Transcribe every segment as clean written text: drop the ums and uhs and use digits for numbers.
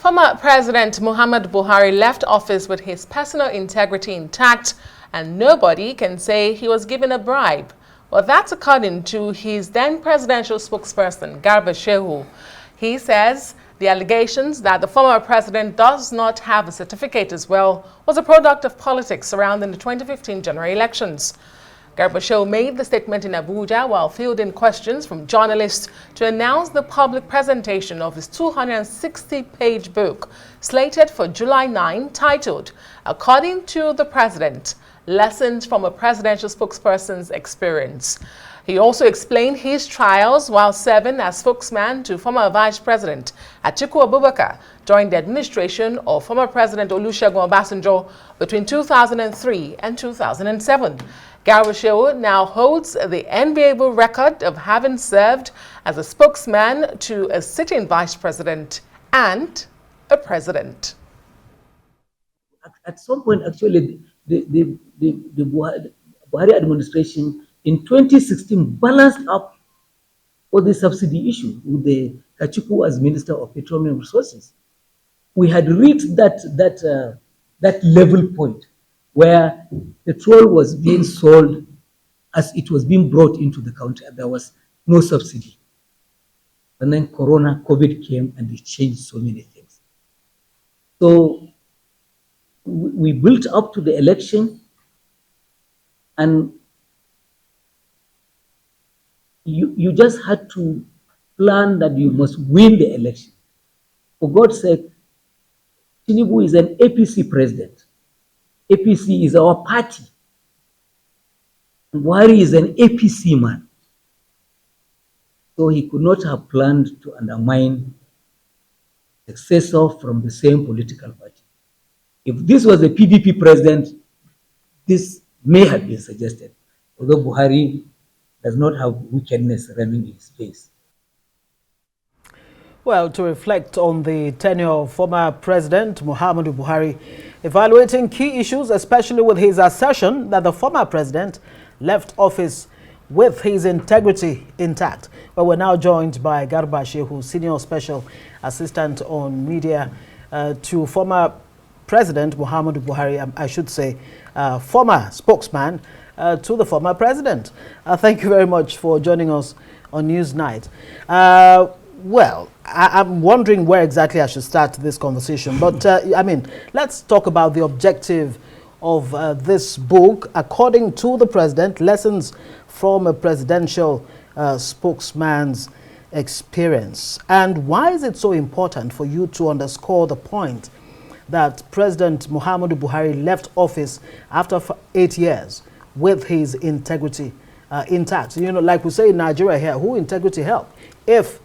Former President Muhammadu Buhari left office with his personal integrity intact, and nobody can say he was given a bribe. Well, that's according to his then presidential spokesperson, Garba Shehu. He says the allegations that the former president does not have a certificate as well was a product of politics surrounding the 2015 general elections. Garba Shehu made the statement in Abuja while fielding questions from journalists to announce the public presentation of his 260-page book, slated for July 9, titled, According to the President, Lessons from a Presidential Spokesperson's Experience. He also explained his trials while serving as spokesman to former Vice President Atiku Abubakar during the administration of former President Olusegun Obasanjo between 2003 and 2007. Garba Shehu now holds the enviable record of having served as a spokesman to a sitting vice president and a president. At some point, actually, the Buhari administration in 2016 balanced up all the subsidy issue with the Atiku as Minister of Petroleum Resources. We had reached that level point where petrol was being sold as it was being brought into the country, and there was no subsidy. And then COVID came and it changed so many things. So we built up to the election, and you just had to plan that you must win the election. For God's sake, Tinubu is an APC president. APC is our party. Buhari is an APC man. So he could not have planned to undermine successor from the same political party. If this was a PDP president, this may have been suggested, although Buhari does not have wickedness running in his face. Well, to reflect on the tenure of former President Muhammadu Buhari, evaluating key issues, especially with his assertion that the former president left office with his integrity intact. Well, we're now joined by Garba Shehu, Senior Special Assistant on Media to former President Muhammadu Buhari, I should say, former spokesman to the former president. Thank you very much for joining us on Newsnight. Well, I'm wondering where exactly I should start this conversation. But, I mean, let's talk about the objective of this book. According to the president, Lessons from a Presidential Spokesman's Experience. And why is it so important for you to underscore the point that President Muhammadu Buhari left office after 8 years with his integrity intact? You know, like we say in Nigeria here, who integrity help if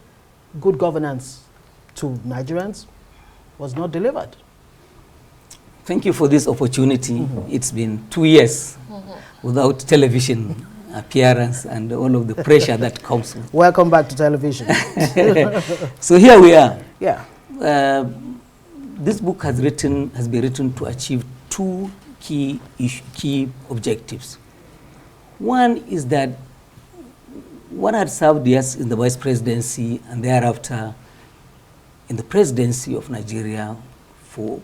good governance to Nigerians was not delivered? Thank you for this opportunity. It's been 2 years without television appearance and all of the pressure that comes with. Welcome back to television. So here we are. Yeah. This book has been written to achieve two key objectives. One is that one had served years in the vice presidency and thereafter in the presidency of Nigeria for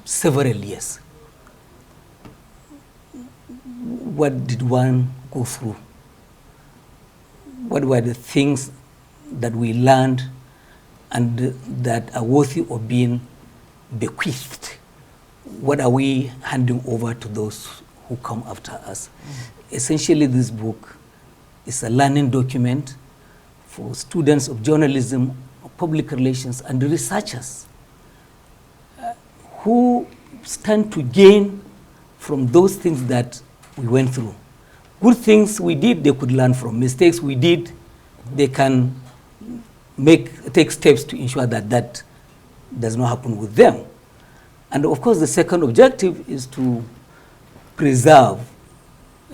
several years. What did one go through? What were the things that we learned and that are worthy of being bequeathed? What are we handing over to those who come after us? Essentially, this book is a learning document for students of journalism, public relations, and researchers who stand to gain from those things that we went through. Good things we did, they could learn from. Mistakes we did, they can take steps to ensure that that does not happen with them. And of course, the second objective is to preserve,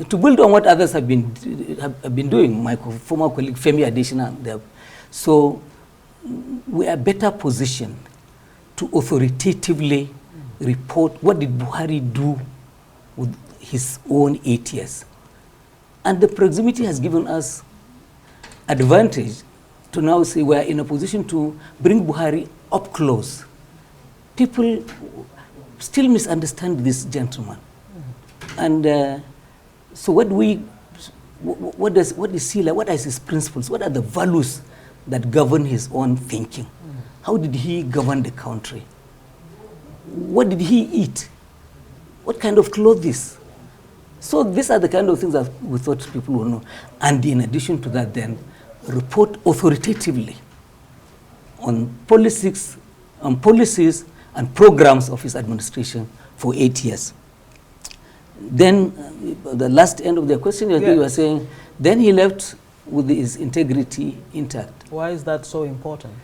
to build on what others have been doing. My former colleague Femi Adesina. So we are better positioned to authoritatively report what did Buhari do with his own 8 years. And the proximity has given us advantage to now say we are in a position to bring Buhari up close people still misunderstand this gentleman. And so what is he like? What are his principles? What are the values that govern his own thinking? How did he govern the country? What did he eat? What kind of clothes? So these are the kind of things that we thought people will know. And in addition to that, then report authoritatively on policies and programs of his administration for 8 years. Then the last end of the question, you were saying, then he left with his integrity intact. Why is that so important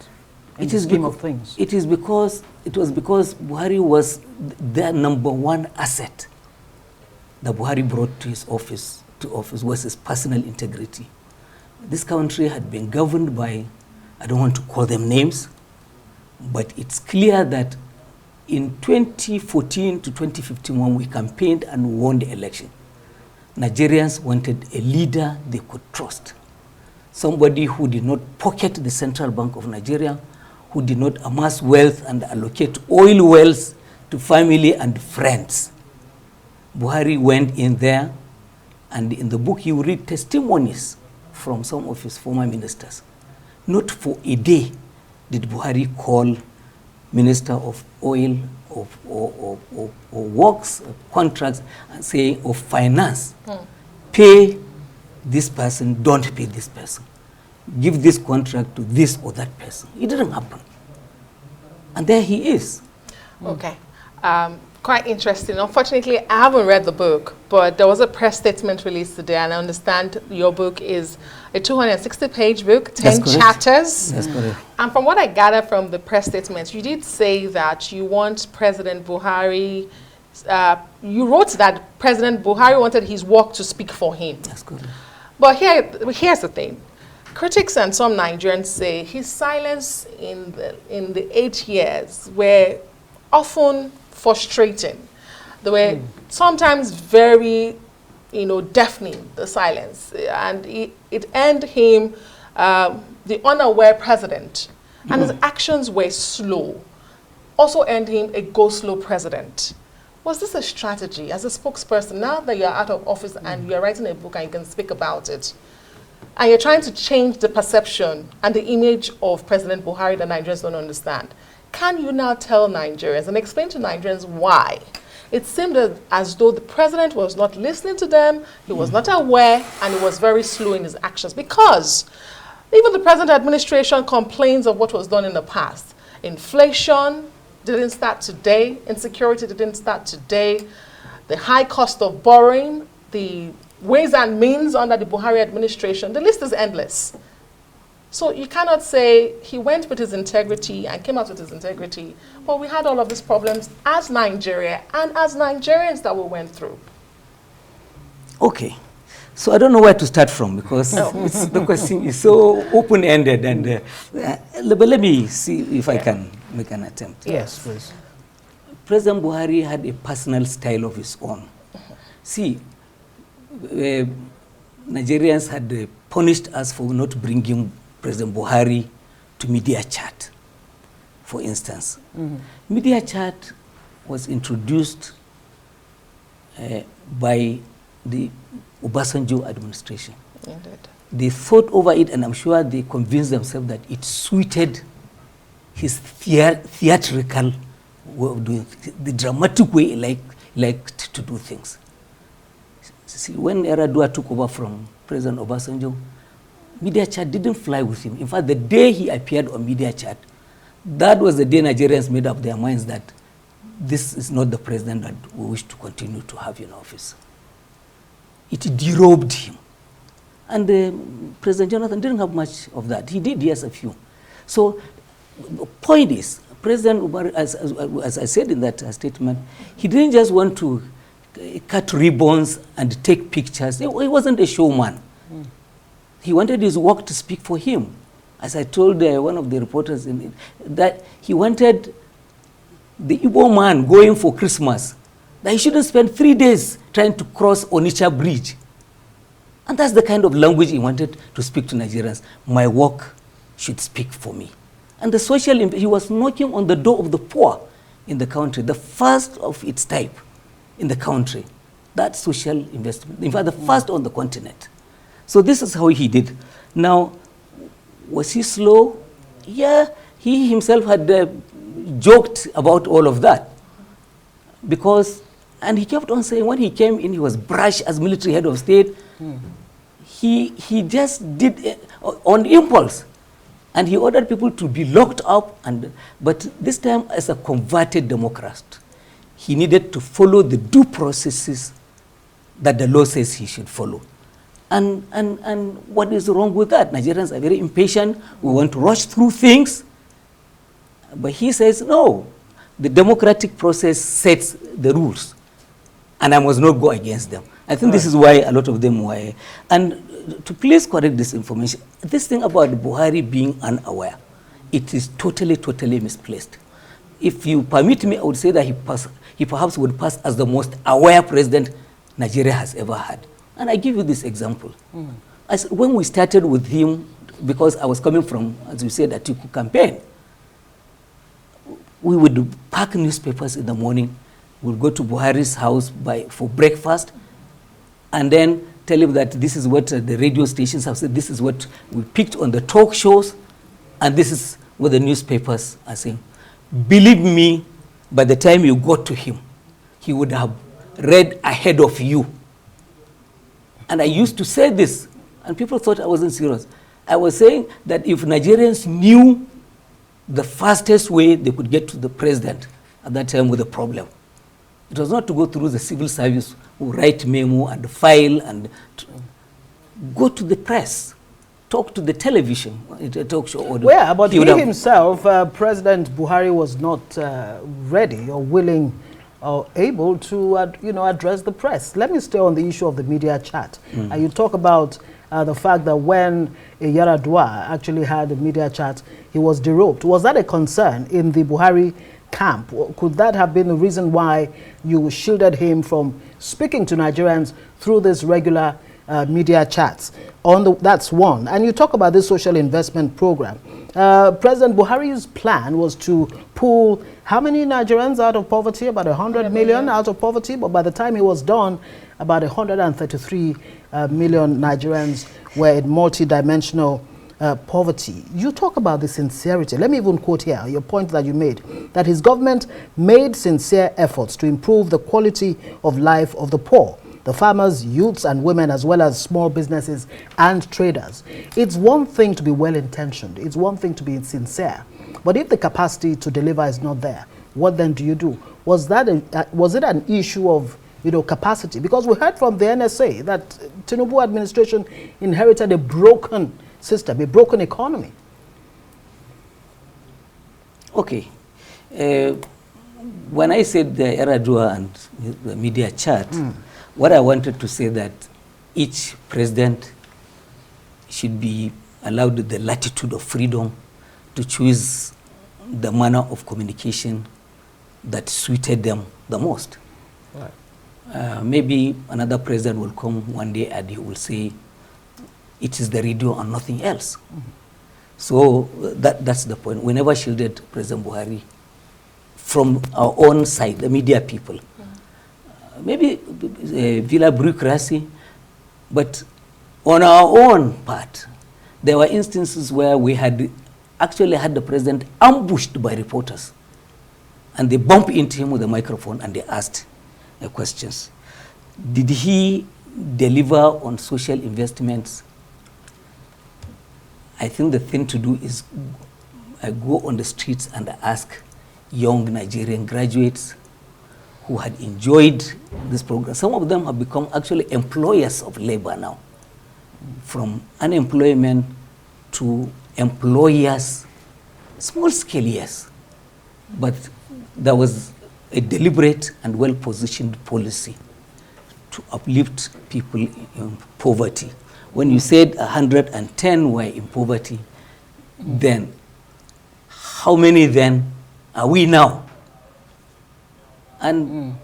in the scheme of things? It was because Buhari was their number one asset that Buhari brought to his office, was his personal integrity. This country had been governed by, I don't want to call them names, but it's clear that in 2014 to 2015, when we campaigned and won the election, Nigerians wanted a leader they could trust. Somebody who did not pocket the Central Bank of Nigeria, who did not amass wealth and allocate oil wells to family and friends. Buhari went in there, and in the book you read testimonies from some of his former ministers. Not for a day did Buhari call Minister of Oil, or Works, Contracts, and say, of Finance, pay this person, don't pay this person. Give this contract to this or that person. It didn't happen. And there he is. Okay. Quite interesting. Unfortunately, I haven't read the book, but there was a press statement released today, and I understand your book is a 260-page book, 10 chapters. That's correct. And from what I gather from the press statement, you did say that you want President Buhari, you wrote that President Buhari wanted his work to speak for him. That's correct. But here's the thing. Critics and some Nigerians say his silence in the 8 years were often frustrating. They were sometimes very, deafening, the silence. And it earned him the unaware president. And his actions were slow. Also earned him a go-slow president. Was this a strategy as a spokesperson, now that you're out of office and you're writing a book and you can speak about it, and you're trying to change the perception and the image of President Buhari that Nigerians don't understand? Can you now tell Nigerians and explain to Nigerians why it seemed as though the president was not listening to them, he was not aware, and he was very slow in his actions? Because even the present administration complains of what was done in the past. Inflation didn't start today. Insecurity didn't start today. The high cost of borrowing, the ways and means under the Buhari administration, the list is endless. So you cannot say he went with his integrity and came out with his integrity, but we had all of these problems as Nigeria and as Nigerians that we went through. Okay. So I don't know where to start from, because the question is so open-ended. And but let me see if I can make an attempt. Yes, please. President Buhari had a personal style of his own. See, Nigerians had punished us for not bringing President Buhari to media chat, for instance. Media chat was introduced by the Obasanjo administration. Indeed. They thought over it, and I'm sure they convinced themselves that it suited his theatrical way of doing things, the dramatic way he liked to do things. See, when Eradua took over from President Obasanjo, media chat didn't fly with him. In fact, the day he appeared on media chat, that was the day Nigerians made up their minds that this is not the president that we wish to continue to have in office. It derobed him. And President Jonathan didn't have much of that. He did, yes, a few. So the point is, President Buhari, as I said in that statement, he didn't just want to cut ribbons and take pictures. He wasn't a showman. He wanted his work to speak for him. As I told one of the reporters, that he wanted the Igbo man going for Christmas, that he shouldn't spend 3 days trying to cross Onitsha Bridge. And that's the kind of language he wanted to speak to Nigerians. My work should speak for me. And the social impact, he was knocking on the door of the poor. in the country, the first of its type in the country, that social investment. In fact, the first on the continent. So this is how he did. Now, was he slow? Yeah, he himself had joked about all of that. Because, and he kept on saying when he came in, he was brash as military head of state. He just did it on impulse. And he ordered people to be locked up. But this time, as a converted Democrat, he needed to follow the due processes that the law says he should follow. And what is wrong with that? Nigerians are very impatient. We want to rush through things. But he says, no, the democratic process sets the rules. And I must not go against them. I think this is why a lot of them were. And to please correct this information, this thing about Buhari being unaware, it is totally, totally misplaced. If you permit me, I would say that he perhaps would pass as the most aware president Nigeria has ever had. And I give you this example. When we started with him, because I was coming from, as you said, a Atiku campaign, we would pack newspapers in the morning. We'd go to Buhari's house for breakfast, and then tell him that this is what the radio stations have said, this is what we picked on the talk shows, and this is what the newspapers are saying. Believe me, by the time you got to him, he would have read ahead of you. And I used to say this, and people thought I wasn't serious. I was saying that if Nigerians knew the fastest way they could get to the president at that time with a problem, it was not to go through the civil service who write memo and file and go to the press, talk to the television, talk show. Well, but he himself, President Buhari, was not ready or willing or able to, address the press. Let me stay on the issue of the media chat. You talk about the fact that when Yaradua actually had a media chat, he was derobed. Was that a concern in the Buhari camp? Could that have been the reason why you shielded him from speaking to Nigerians through this regular media chats? That's one. And you talk about this social investment program. President Buhari's plan was to pull how many Nigerians out of poverty? About 100 million out of poverty. But by the time he was done, about 133 million Nigerians were in multi-dimensional poverty. You talk about the sincerity. Let me even quote here your point that you made, that his government made sincere efforts to improve the quality of life of the poor, the farmers, youths and women, as well as small businesses and traders. It's one thing to be well-intentioned. It's one thing to be sincere. But if the capacity to deliver is not there, what then do you do? Was it an issue of capacity? Because we heard from the NSA that Tinubu administration inherited a broken system, a broken economy. Okay. When I said the Yaradua and the media chat, what I wanted to say that each president should be allowed the latitude of freedom to choose the manner of communication that suited them the most. Right. Maybe another president will come one day and he will say, it is the radio and nothing else. So that's the point. We never shielded President Buhari from our own side, the media people. Maybe villa bureaucracy, but on our own part, there were instances where we had actually had the president ambushed by reporters, and they bumped into him with a microphone and they asked questions. Did he deliver on social investments? I think the thing to do is go on the streets and ask young Nigerian graduates who had enjoyed this program. Some of them have become actually employers of labor now, from unemployment to employers, small scale, yes. But there was a deliberate and well-positioned policy to uplift people in poverty. When you said 110 were in poverty, then how many then are we now? And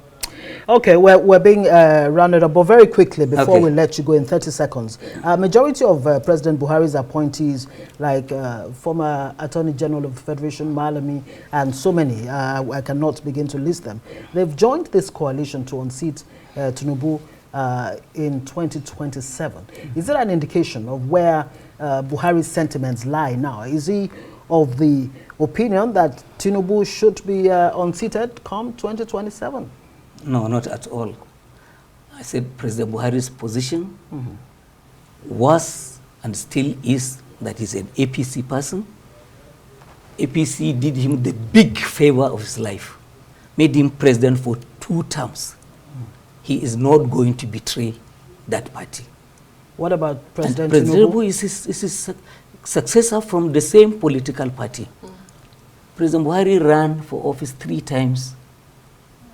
Okay, we're being rounded up, but very quickly, before we let you go in 30 seconds. Majority of President Buhari's appointees, like former Attorney General of the Federation, Malami, and so many, I cannot begin to list them, they've joined this coalition to unseat Tinubu in 2027. Is it an indication of where Buhari's sentiments lie now? Is he of the opinion that Tinubu should be unseated come 2027? No, not at all. I said President Buhari's position was and still is that he's an APC person. APC did him the big favor of his life, made him president for 2 terms. He is not going to betray that party. What about President Tinubu? Is his successor from the same political party. President Buhari ran for office 3 times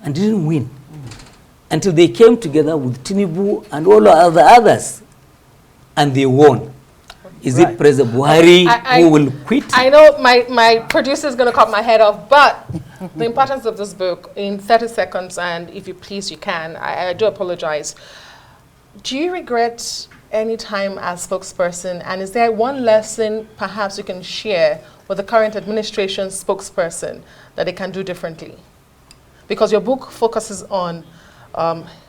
and didn't win until they came together with Tinubu and all the others, and they won. Is it President Buhari who will quit? I know my producer is going to cut my head off, but the importance of this book in 30 seconds, and if you please, you can. I do apologize. Do you regret any time as spokesperson, and is there one lesson perhaps you can share with the current administration spokesperson that they can do differently? Because your book focuses on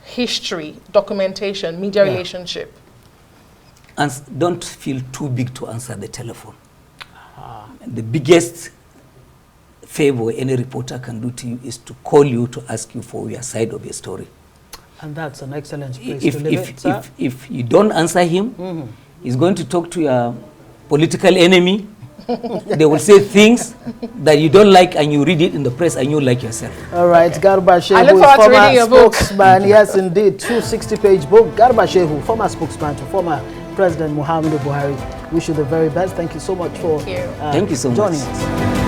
history, documentation, media relationship. And don't feel too big to answer the telephone. The biggest favor any reporter can do to you is to call you to ask you for your side of your story. And that's an excellent place to leave it, sir. If you don't answer him, he's going to talk to your political enemy. They will say things that you don't like, and you read it in the press and you like yourself. All right, Garba Shehu, I look forward to reading your book. Spokesman. Yes, indeed, 260-page book. Garba Shehu, former spokesman to former President Muhammadu Buhari. Wish you the very best. Thank you so much for Thank you so much. Joining us.